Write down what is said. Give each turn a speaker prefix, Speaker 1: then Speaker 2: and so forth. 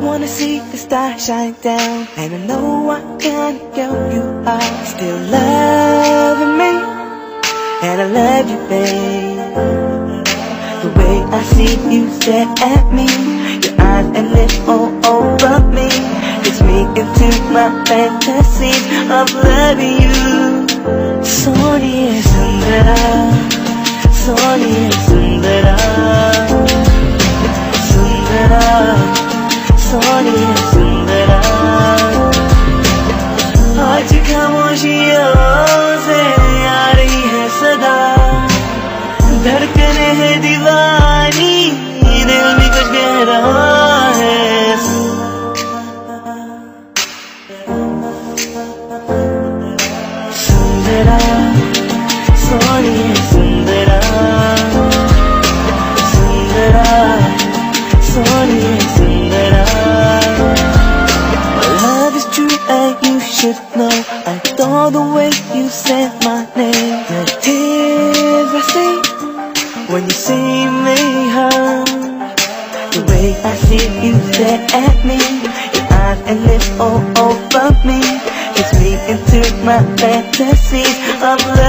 Speaker 1: wanna see the star shine down, and I know what kind of girl you are. Still loving me, and I love you, babe. The way I see you stare at me, your eyes and lips all over me, gets me into my fantasies of loving you. Soniya Sundara, Soniya Sundara, Sundara, Soniya Sundara. आज खामोशियों से आ रही है सदा, धड़कने है दीवानी, दिल भी कुछ कह रहा है. सुंदरा, सोनिया सुंदरा, सुंदरा, सोनिया सुंदरा. My love is true and you should know. I adore the way you said my name. The tears I see when you see me hug, the way I see you stare at me, your eyes and lips all over me, gets me into my fantasies of love.